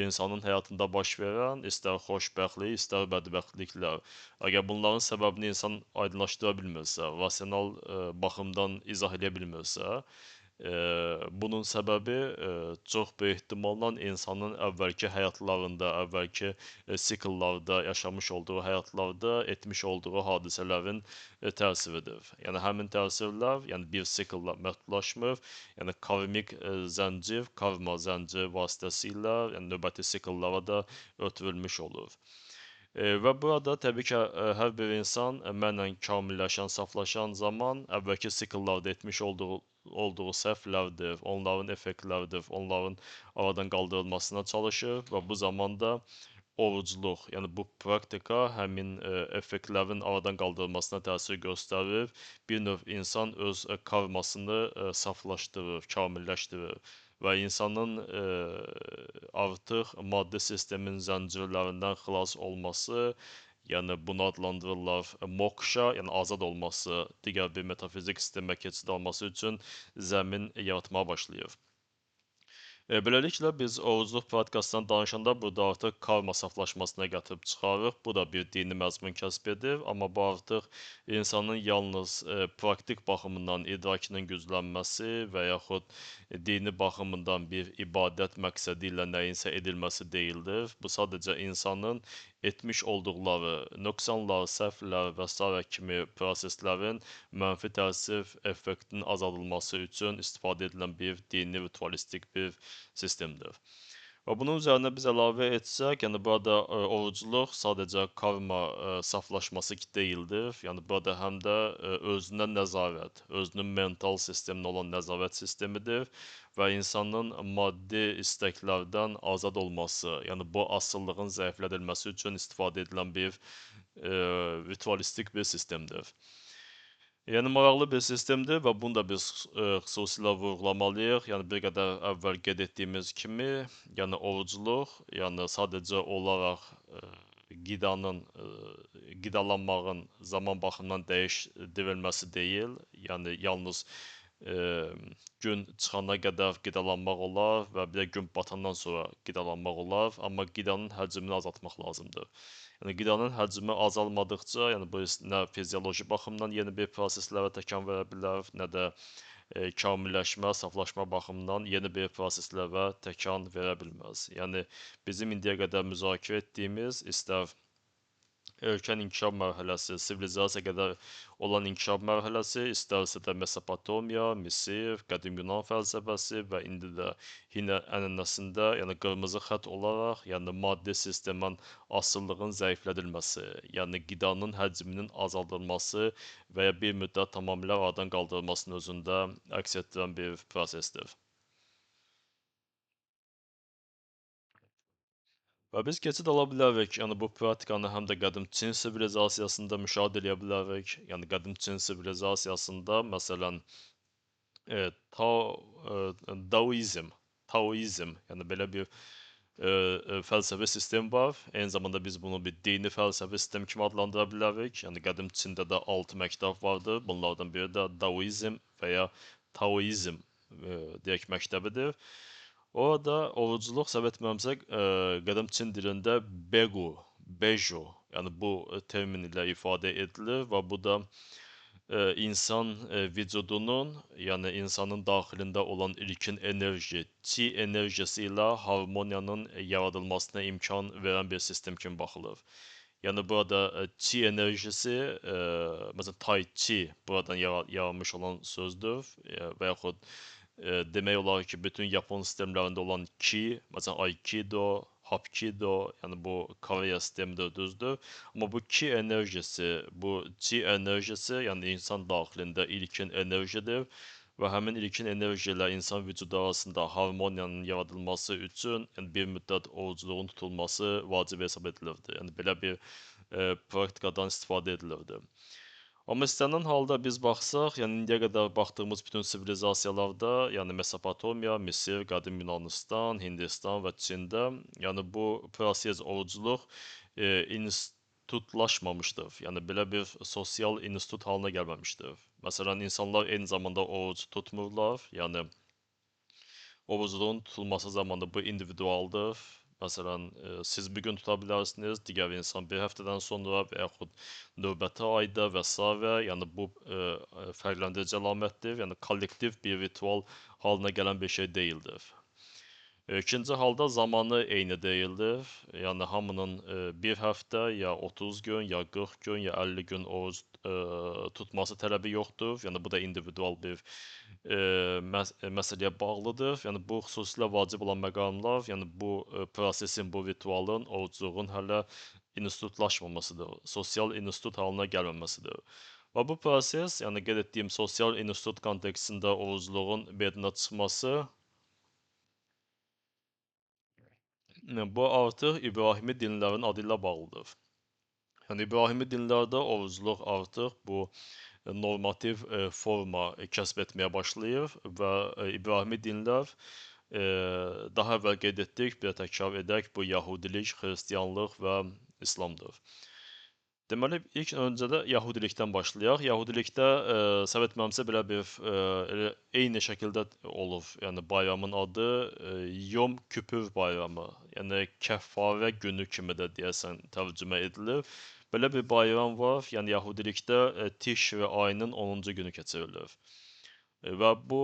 insanın həyatında baş verən istər xoşbəxtlik, istər bədbəxtliklər, əgər bunların səbəbini insan aydınlaşdıra bilmirsə, rasional baxımdan izah edə bilmirsə, bunun səbəbi çox böyük ehtimalla insanın əvvəlki həyatlarında, əvvəlki sikllarda, yaşamış olduğu həyatlarda etmiş olduğu hadisələrin təsiridir. Yəni həmin təsirlər, yəni bir siklla məhdudlaşmır, yəni karmik zəncir, karma zənciri vasitəsilə, yəni növbəti sikllara da ötürülmüş olur. Və burada təbii ki, hər bir insan mənən kamilləşən, saflaşan zaman əvvəlki sikllarda etmiş olduğu olduğu səhvlərdir, onların effektləridir, onların aradan qaldırılmasına çalışır və bu zamanda orucluq, yəni bu praktika həmin effektlərin aradan qaldırılmasına təsir göstərir. Bir növ insan öz karmasını saflaşdırır, kamilləşdirir və insanın artıq maddi sistemin zəncirlərindən xilas olması, yəni bunu adlandırırlar moksha, yəni azad olması, digər bir metafizik sistemə keçid alması üçün zəmin yaratmağa başlayır. Beləliklə biz orucluq podkastdan danışanda burada artıq karma saflaşmasına gətirib çıxarırıq. Bu da bir dini məzmun kəsb edir, amma bu artıq insanın yalnız praktik baxımından idrakinin güclənməsi və yaxud dini baxımından bir ibadət məqsədi ilə nəyinsə edilməsi deyildir. Bu sadəcə insanın etmiş olduqları nöqsanlar, səhvlər və s. kimi proseslərin mənfi təsir effektinin azaldılması üçün istifadə edilən bir dini ritualistik bir sistemdir. Və bunun üzərinə biz əlavə etsək, yəni burada orucluq sadəcə karma saflaşması deyildir. Yəni burada həm də özünə nəzarət, özünün mental sisteminə olan nəzarət sistemidir və insanın maddi istəklərdən azad olması, yəni bu asıllığın zəiflədilməsi üçün istifadə edilən bir ritualistik bir sistemdir. Yəni maraqlı bir sistemdir və bunu da biz xüsusilə vurğulamalıyıq. Yəni bir qədər əvvəl qeyd etdiyimiz kimi, yəni orucluq, yəni sadəcə olaraq qidalanmağın zaman baxımından dəyişdirilməsi deyil. Yəni yalnız gün çıxana qədər qidalanmaq olar və bir də gün batandan sonra qidalanmaq olar, amma qidanın həcmini azaltmaq lazımdır. Yəni qidanın həcmi azalmadıqca, yəni bu nə fizioloji baxımdan yeni bir proseslərə təkan verə bilər, nə də kamilləşmə, saflaşma baxımından yeni bir proseslərə təkan verə bilməz. Yəni bizim indiyə qədər müzakirə etdiyimiz istər erkən inkişaf mərhələsi, sivilizasiya qədər olan inkişaf mərhələsi, istərsə də Mesopotamiya, Misir, qədim Yunan fəlsəfəsi və indi də Hin ənənəsində, yəni qırmızı xətt olaraq, yəni maddi sistemin asıllığın zəiflədilməsi, yəni qidanın həcminin azaldılması və ya bir müddət tamamilə aradan qaldırılmasının özündə əks etdirən bir prosesdir. Və biz keçid ala bilərik, yəni bu praktikanı həm də qədim Çin sivilizasiyasında müşahidə edə bilərik. Yəni qədim Çin sivilizasiyasında məsələn Taoizm, yəni belə bir fəlsəfi sistem var. Eyni zamanda biz bunu bir dini fəlsəfi sistem kimi adlandıra bilərik. Yəni qədim Çində də 6 məktəb vardı. Bunlardan biri də Daoizm və ya Taoizm deyək məktəbidir. Orada orucluq səhv etmirəmsə qədim Çin dilində beju, yəni bu termin ilə ifadə edilir və bu da insan vücudunun, yəni insanın daxilində olan ilkin enerji, qi enerjisi ilə harmoniyanın yaradılmasına imkan verən bir sistem kimi baxılır. Yəni burada qi enerjisi, məsələn tai chi buradan yaranmış olan sözdür və yaxud demək olar ki, bütün Yapon sistemlərində olan ki, məsələn aikido, hapkido, yəni bu Koreya sistemidir, düzdür. Amma bu ki enerjisi, bu qi enerjisi, yəni insan daxilində ilkin enerjidir və həmin ilkin enerji ilə insan vücudu arasında harmoniyanın yaradılması üçün yəni bir müddət orucluğun tutulması vacib hesab edilirdi. Yəni belə bir praktikadan istifadə edilirdi. Amma istənilən halda biz baxsaq, yəni indiyə qədər baxdığımız bütün sivilizasiyalarda, yəni Mesopotamiya, Misir, qədim Yunanıstan, Hindistan və Çində, yəni bu proses orucluq institutlaşmamışdır. Yəni belə bir sosial institut halına gəlməmişdir. Məsələn, insanlar eyni zamanda oruc tutmurlar. Yəni orucluğun tutulması zamanı bu individualdır. Məsələn, siz bir gün tuta bilərsiniz, digər insan bir həftədən sonra və yaxud növbəti ayda və s. Yəni bu fərqləndirici əlamətdir. Yəni kollektiv bir ritual halına gələn bir şey deyildir. İkinci halda zamanı eyni deyildir. Yəni hamının bir həftə, ya 30 gün, ya 40 gün, ya 50 gün oruc tutması tələbi yoxdur. Yəni bu da individual bir məsələyə bağlıdır. Yəni bu xüsusilə vacib olan məqamlar, yəni bu prosesin, bu ritualın, orucluğun hələ institutlaşmamasıdır, sosial institut halına gəlməməsidir. Və bu proses, yəni qeyd etdiyim sosial institut kontekstində orucluğun meydana çıxması, bu artıq İbrahimi dinlərin adı ilə bağlıdır. Yəni İbrahimi dinlərdə orucluq artıq bu normativ forma kəsb etməyə başlayır və İbrahimi dinlər daha əvvəl qeyd etdik, bir təkrar edək, bu Yahudilik, Xristianlıq və İslamdır. Deməli, ilk öncədə Yahudilikdən başlayaq. Yahudilikdə səhv etmirəmsə belə bir elə eyni şəkildə olur. Yəni bayramın adı Yom Küpür bayramı. Yəni Kəffarə günü kimi də deyəsən tərcümə edilir. Belə bir bayram var. Yəni Yahudilikdə Tişri ayının 10-cu günü keçirilir. Və bu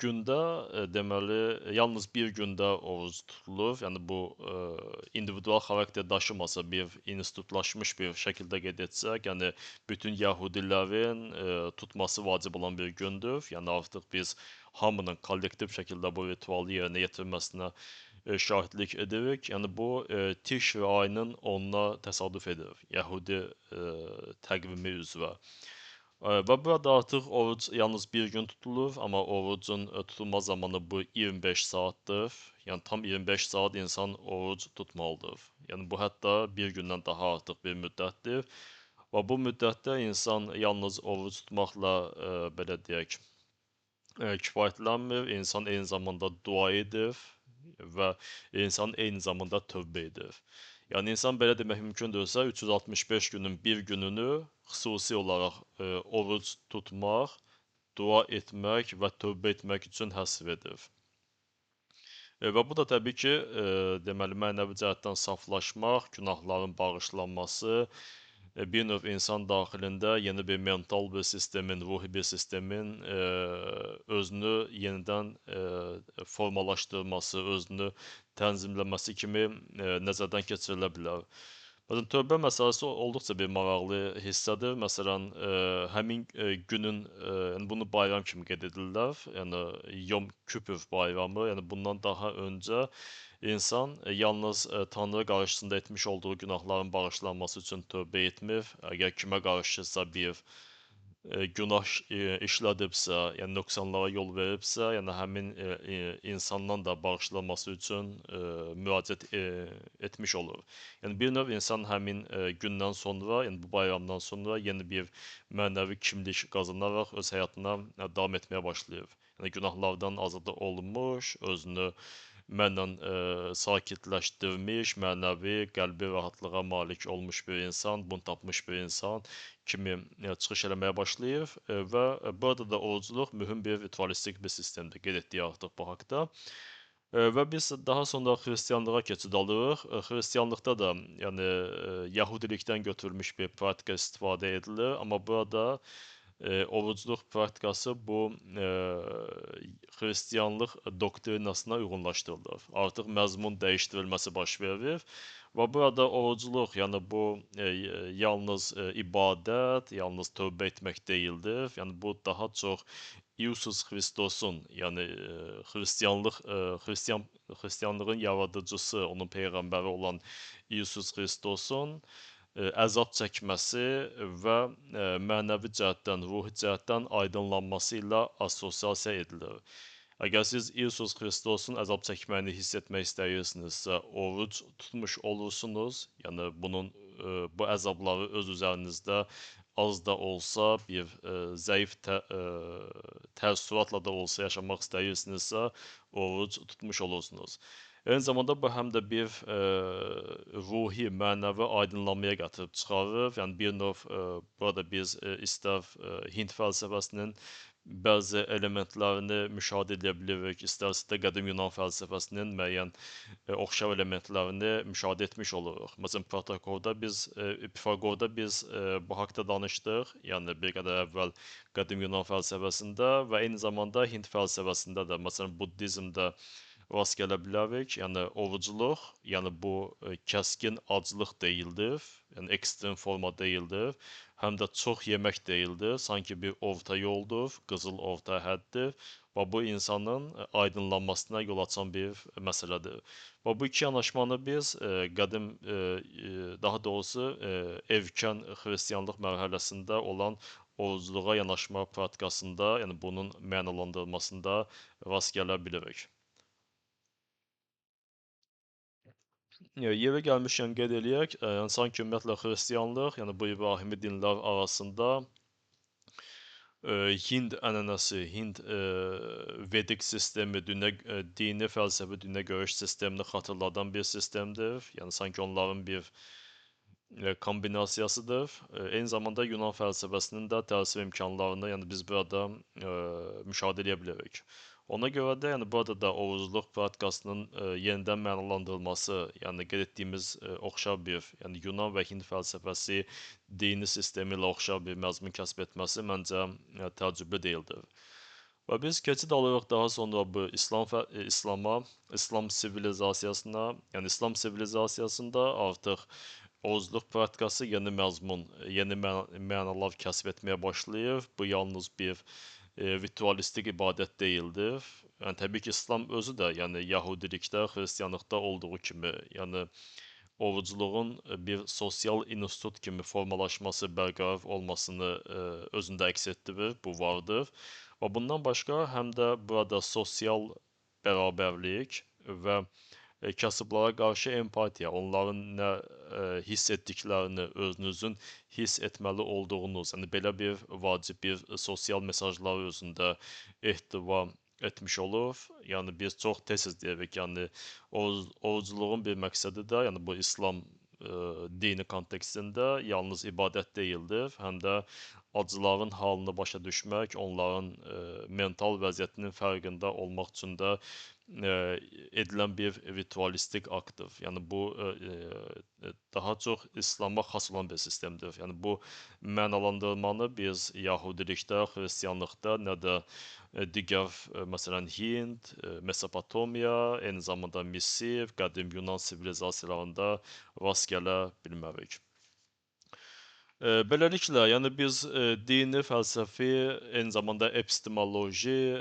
gündə deməli yalnız bir gündə oruc tutulur. Yəni bu individual xarakter daşımasa, bir institutlaşmış bir şəkildə qeyd etsək, yəni bütün yəhudilərin tutması vacib olan bir gündür. Yəni artıq biz hamının kollektiv şəkildə bu ritualı yerinə yetirməsinə şahidlik edirik. Yəni bu Tişri ayının 10-na təsadüf edir. Yəhudi təqvimi üzrə. Və burada artıq oruc yalnız bir gün tutulur, amma orucun tutulma zamanı bu 25 saatdır. Yəni tam 25 saat insan oruc tutmalıdır. Yəni bu hətta bir gündən daha artıq bir müddətdir. Və bu müddətdə insan yalnız oruc tutmaqla belə deyək, kifayətlənmir. İnsan eyni zamanda dua edir və insan eyni zamanda tövbə edir. Yəni insan belə demək mümkündürsə 365 günün bir gününü xüsusi olaraq oruc tutmaq, dua etmək və tövbə etmək üçün həsr edir. Və bu da təbii ki, deməli mənəvi cəhətdən saflaşmaq, günahların bağışlanması, bir növ insan daxilində yeni bir mental bir sistemin, ruhi bir sistemin özünü yenidən formalaşdırması, özünü tənzimləməsi kimi nəzərdən keçirilə bilər. Məsələn, tövbə məsələsi olduqca bir maraqlı hissədir. Məsələn, həmin günün, yəni bunu bayram kimi qeyd edirlər. Yəni Yom Küpür bayramı, yəni bundan daha öncə insan yalnız Tanrı qarşısında etmiş olduğu günahların bağışlanması üçün tövbə etmir. Əgər kimə qarşısa bir günah işlədibsə, yəni nöqsanlara yol veribsə, yəni həmin insandan da bağışlanması üçün müraciət etmiş olur. Yəni bir növ insan həmin gündən sonra, yəni bu bayramdan sonra yeni bir mənəvi kimlik qazanaraq öz həyatına davam etməyə başlayır. Yəni günahlardan azad olunmuş, özünü mənlə sakitləşdirmiş, mənəvi, qəlbi rahatlığa malik olmuş bir insan, bunu tapmış bir insan kimi çıxış eləməyə başlayır və burada da orucluq mühüm bir ritualistik bir sistemdir. Qeyd etdik artıq bu haqda. Və biz daha sonra xristianlığa keçid alırıq. Xristianlıqda da, yəni Yahudilikdən götürülmüş bir praktika istifadə edilir, amma burada orucluq praktikası bu xristianlıq doktrinasına uyğunlaşdırılır. Artıq məzmun dəyişdirilməsi baş verir və burada orucluq, yəni bu yalnız ibadət, yalnız tövbə etmək deyildir. Yəni bu daha çox İsus Xristosun, yəni xristianlığın yaradıcısı, onun peyğəmbəri olan İsus Xristosun əzab çəkməsi və mənəvi cəhətdən, ruhi cəhətdən aydınlanması ilə assosiasiya edilir. Əgər siz İsus Xristosun əzab çəkməyini hiss etmək istəyirsinizsə, oruc tutmuş olursunuz. Yəni bunun bu əzabları öz üzərinizdə az da olsa, bir zəif təəssüratla da olsa yaşamaq istəyirsinizsə, oruc tutmuş olursunuz. Eyni zamanda bu həm də bir ruhi, mənəvi aydınlanmaya gətirib çıxarır. Yəni bir növ burada biz istər Hind fəlsəfəsinin bəzi elementlərini müşahidə edə bilirik, istərsə də qədim Yunan fəlsəfəsinin müəyyən oxşar elementlərini müşahidə etmiş oluruq. Məsələn, Pifaqorda biz bu haqda danışdıq. Yəni bir qədər əvvəl qədim Yunan fəlsəfəsində və eyni zamanda Hind fəlsəfəsində də, məsələn, Buddizmdə rast gələ bilərik. Yəni orucluq, yəni bu kəskin aclıq deyildir, yəni ekstrem forma deyildir, həm də çox yemək deyildir, sanki bir orta yoldur, qızıl orta həddir və bu insanın aydınlanmasına yol açan bir məsələdir. Və bu iki yanaşmanı biz qədim, daha doğrusu erkən xristianlıq mərhələsində olan orucluğa yanaşma praktikasında, yəni bunun mənalandırılmasında rast gələ bilirik. Yeri gəlmişkən qeyd eləyək, yəni sanki ümumiyyətlə xristianlıq, yəni bu İbrahimi dinlər arasında Hind ənənəsi, Hind Vedik sistemi, dini fəlsəfi, dinə görüş sistemini xatırladan bir sistemdir. Yəni sanki onların bir kombinasiyasıdır. Eyni zamanda Yunan fəlsəfəsinin də təsir imkanlarını, yəni biz burada müşahidə edə bilərik. Ona görə də, yəni burada da oğuzluq praktikasının yenidən mənalandırılması, yəni qeyd etdiyimiz oxşar bir, yəni Yunan və Hind fəlsəfəsi dini sistemi ilə oxşar bir məzmun kəsb etməsi məncə təəccüblü deyildir. Və biz keçid alırıq daha sonra bu İslam sivilizasiyasına, yəni İslam sivilizasiyasında artıq oğuzluq praktikası yeni məzmun, yeni mənalar kəsb etməyə başlayır. Bu yalnız bir ritualistik ibadət deyildir. Yəni təbii ki, İslam özü də, yəni Yahudilikdə, xristianlıqda olduğu kimi, yəni orucluğun bir sosial institut kimi formalaşması, bərqərar olmasını özündə əks etdirir, bu vardır. Və bundan başqa həm də burada sosial bərabərlik və kasıblara qarşı empatiya, onların nə hiss etdiklərini özünüzün hiss etməli olduğunuz, yəni belə bir vacib bir sosial mesajlar özündə ehtiva etmiş olur. Yəni biz çox tez-tez deyirik, yəni orucluğun bir məqsədi də, yəni bu İslam dini kontekstində yalnız ibadət deyildir, həm də acıların halını başa düşmək, onların mental vəziyyətinin fərqində olmaq üçün də edilən bir ritualistik aktdır. Yəni bu daha çox İslama xas olan bir sistemdir. Yəni bu mənalandırmanı biz Yahudilikdə, xristianlıqda, nə də digər məsələn Hind, Mesopotamiya, eyni zamanda Misir, qədim Yunan sivilizasiyalarında rast gələ bilmərik. Beləliklə, yəni biz dini, fəlsəfi, eyni zamanda epistemoloji,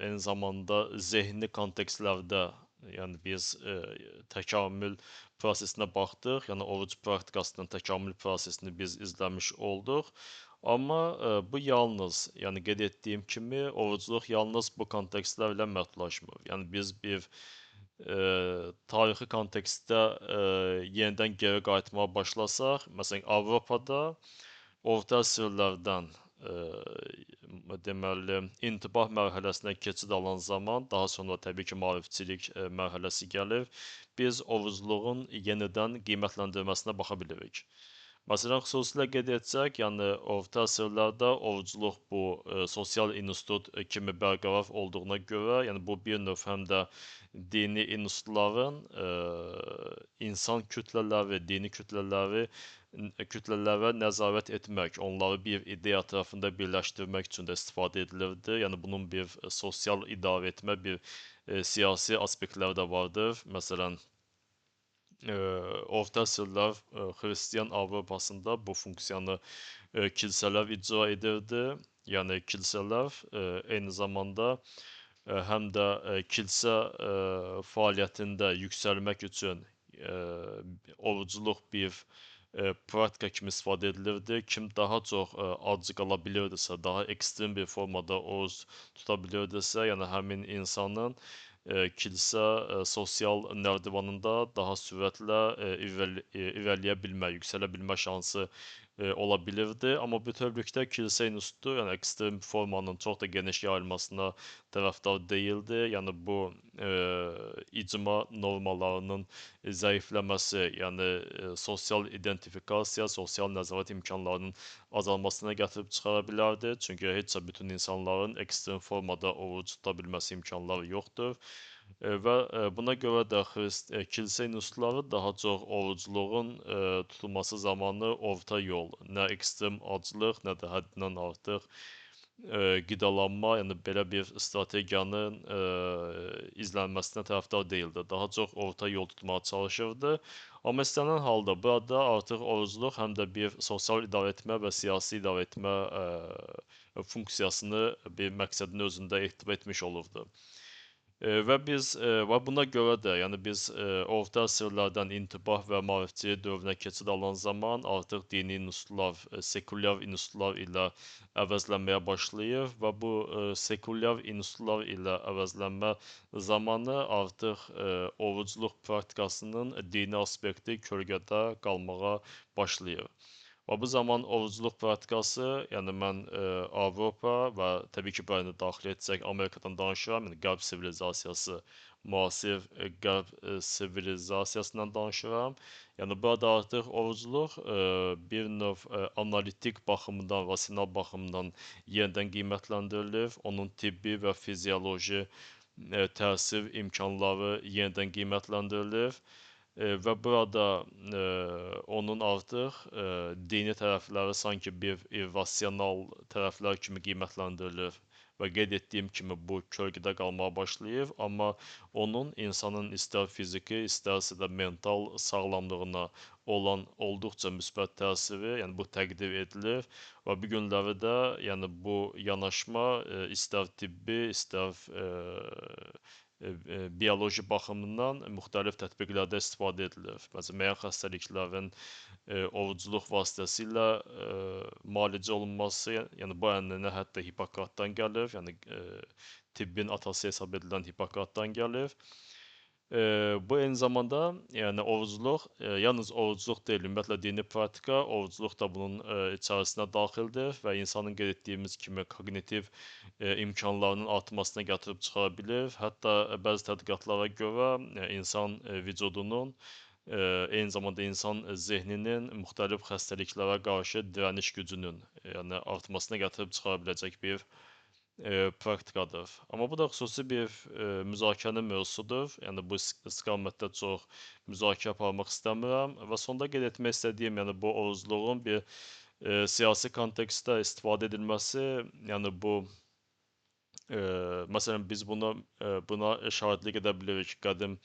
eyni zamanda zehni kontekstlərdə, yəni biz təkamül prosesinə baxdıq, yəni oruc praktikasının təkamül prosesini biz izləmiş olduq. Amma bu yalnız, yəni qeyd etdiyim kimi, orucluq yalnız bu kontekstlərlə məhdudlaşmır. Yəni biz bir tarixi kontekstdə yenidən geri qayıtmağa başlasaq, məsələn, Avropada orta əsrlərdən deməli, intibah mərhələsinə keçid alan zaman, daha sonra təbii ki, maarifçilik mərhələsi gəlir, biz orucluğun yenidən qiymətləndirməsinə baxa bilirik. Məsələn, xüsusilə qeyd etsək, yəni orta əsrlərdə orucluq bu sosial institut kimi bərqərar olduğuna görə, yəni bu bir növ həm də dini institutların insan kütlələri, dini kütlələrə nəzarət etmək, onları bir ideya ətrafında birləşdirmək üçün də istifadə edilirdi. Yəni bunun bir sosial idarə etmə, bir siyasi aspektləri də vardır. Məsələn, orta əsrlər xristian Avropasında bu funksiyanı kilsələr icra edirdi. Yəni kilsələr eyni zamanda həm də kilsə fəaliyyətində yüksəlmək üçün orucluq bir praktika kimi istifadə edilirdi. Kim daha çox ac qala bilirdisə, daha ekstrem bir formada oruc tuta bilirdisə, yəni həmin insanın kilsə sosial nərdivanında daha sürətlə irəliləyə bilmə, yüksələ bilmə şansı ola bilirdi. Amma bütövlükdə kilsə institutu, yəni ekstrem formanın çox da geniş yayılmasına tərəfdar deyildi. Yəni bu icma normalarının zəifləməsi, yəni sosial identifikasiya, sosial nəzarət imkanlarının azalmasına gətirib çıxara bilərdi. Çünki heç bütün insanların ekstrem formada oruc tuta bilməsi imkanları yoxdur. Və buna görə də kilsə institutları daha çox orucluğun tutulması zamanı orta yol, nə ekstrem aclıq, nə də həddindən artıq qidalanma, yəni belə bir strategiyanın izlənməsinə tərəfdar deyildi. Daha çox orta yol tutmağa çalışırdı. Amma istənilən halda burada artıq orucluq həm də bir sosial idarə etmə və siyasi idarə etmə funksiyasını, bir məqsədini özündə ehtiva etmiş olurdu. Və biz və buna görə də, yəni biz orta əsrlərdən intibah və maarifçilik dövrünə keçid alan zaman artıq dini institutlar, sekulyar institutlar ilə əvəzlənməyə başlayır və bu sekulyar institutlar ilə əvəzlənmə zamanı artıq orucluq praktikasının dini aspekti kölgədə qalmağa başlayır. Və bu zaman orucluq praktikası, yəni mən Avropa və təbii ki, bu da daxil etsək Amerikadan danışıram, yəni Qərb sivilizasiyası, müasir Qərb sivilizasiyasından danışıram. Yəni burada artıq orucluq bir növ analitik baxımdan, rasional baxımdan yenidən qiymətləndirilir. Onun tibbi və fizioloji təsir imkanları yenidən qiymətləndirilir. Və burada onun artıq dini tərəfləri sanki bir irrasional tərəflər kimi qiymətləndirilir və qeyd etdiyim kimi bu kölgədə qalmağa başlayır, amma onun insanın istər fiziki, istərsə də mental sağlamlığına olan olduqca müsbət təsiri, yəni bu təqdir edilir və bu günləri də yəni bu yanaşma istər tibbi, istər bioloji baxımından müxtəlif tətbiqlərdə istifadə edilir. Məsələn, müəyyən xəstəliklərin orucluq vasitəsilə müalicə olunması, yəni bu ənənə hətta Hipokratdan gəlir, yəni tibbin atası hesab edilən Hipokratdan gəlir. Bu eyni zamanda, yəni orucluq, yalnız orucluq deyil, ümumiyyətlə dini praktika, orucluq da bunun içərisinə daxildir və insanın qeyd etdiyimiz kimi koqnitiv imkanlarının artmasına gətirib çıxara bilir. Hətta bəzi tədqiqatlara görə insan vücudunun, eyni zamanda insan zehninin müxtəlif xəstəliklərə qarşı dirəniş gücünün, yəni artmasına gətirib çıxara biləcək bir praktikadır. Amma bu da xüsusi bir müzakirənin mövzusudur. Yəni bu istiqamətdə çox müzakirə aparmaq istəmirəm və sonda qeyd etmək istədiyim, yəni bu orucluğun bir siyasi kontekstdə istifadə edilməsi, yəni bu məsələn biz buna şahidlik edə bilirik qədim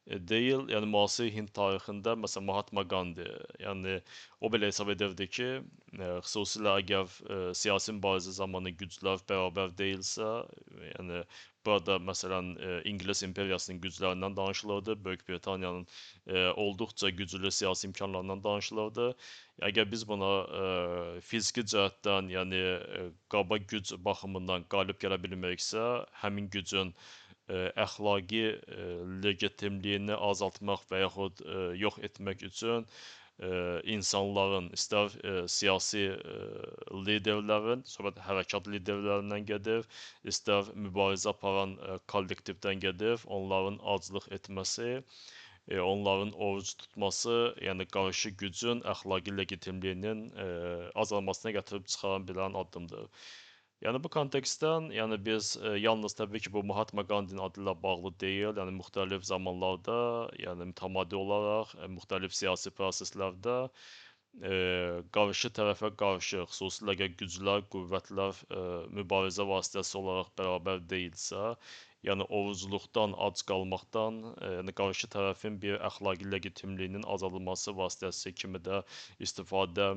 deyil, yəni müasir Hind tarixində məsələn Mahatma Gandhi, yəni o belə hesab edirdi ki, xüsusilə əgər siyasi mübarizə zamanı güclər bərabər deyilsə, yəni burada məsələn İngilis imperiyasının güclərindən danışılırdı, Böyük Britaniyanın olduqca güclü siyasi imkanlarından danışılırdı. Əgər biz buna fiziki cəhətdən, yəni qaba güc baxımından qalib gələ bilmiriksə, həmin gücün əxlaqi legitimliyini azaltmaq və yaxud yox etmək üçün insanların, istər siyasi liderlərin, söhbət hərəkat liderlərindən gedir, istər mübarizə aparan kollektivdən gedir, onların aclıq etməsi, onların oruc tutması, yəni qarşı gücün əxlaqi legitimliyinin azalmasına gətirib çıxaran bilən addımdır. Yəni bu kontekstdən, yəni biz yalnız təbii ki, bu Mahatma Gandinin adı ilə bağlı deyil, yəni müxtəlif zamanlarda, yəni mütəmadi olaraq müxtəlif siyasi proseslərdə qarşı tərəfə qarşı, xüsusilə əgər güclər, qüvvətlər mübarizə vasitəsi olaraq bərabər deyilsə, yəni orucluqdan, ac qalmaqdan, yəni qarşı tərəfin bir əxlaqi legitimliyinin azaldılması vasitəsi kimi də istifadə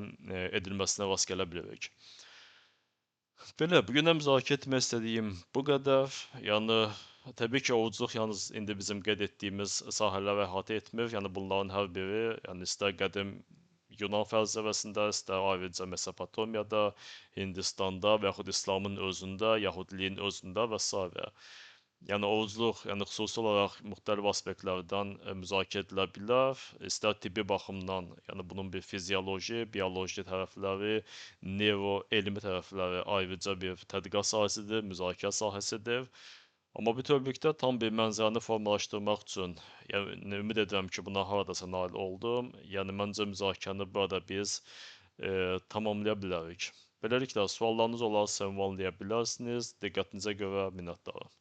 edilməsinə rast gələ bilirik. Belə, bu günə müzakirə etmək istədiyim bu qədər. Yəni təbii ki, orucluq yalnız indi bizim qeyd etdiyimiz sahələri əhatə etmir. Yəni bunların hər biri, yəni istər qədim Yunan fəlsəfəsində, istər ayrıca Mesopotamiyada, Hindistanda və yaxud İslamın özündə, Yəhudiliyin özündə və s. Yəni orucluq, yəni xüsusi olaraq müxtəlif aspektlərdən müzakirə edilə bilər. İstər tibbi baxımdan, yəni bunun bir fizioloji, bioloji tərəfləri, neuroelmi tərəfləri ayrıca bir tədqiqat sahəsidir, müzakirə sahəsidir. Amma bütövlükdə tam bir mənzərəni formalaşdırmaq üçün, yəni ümid edirəm ki, buna haradasa nail oldum. Yəni məncə müzakirəni burada biz tamamlaya bilərik. Beləliklə, suallarınız olarsa ünvanlaya bilərsiniz. Diqqətinizə görə minnətdaram.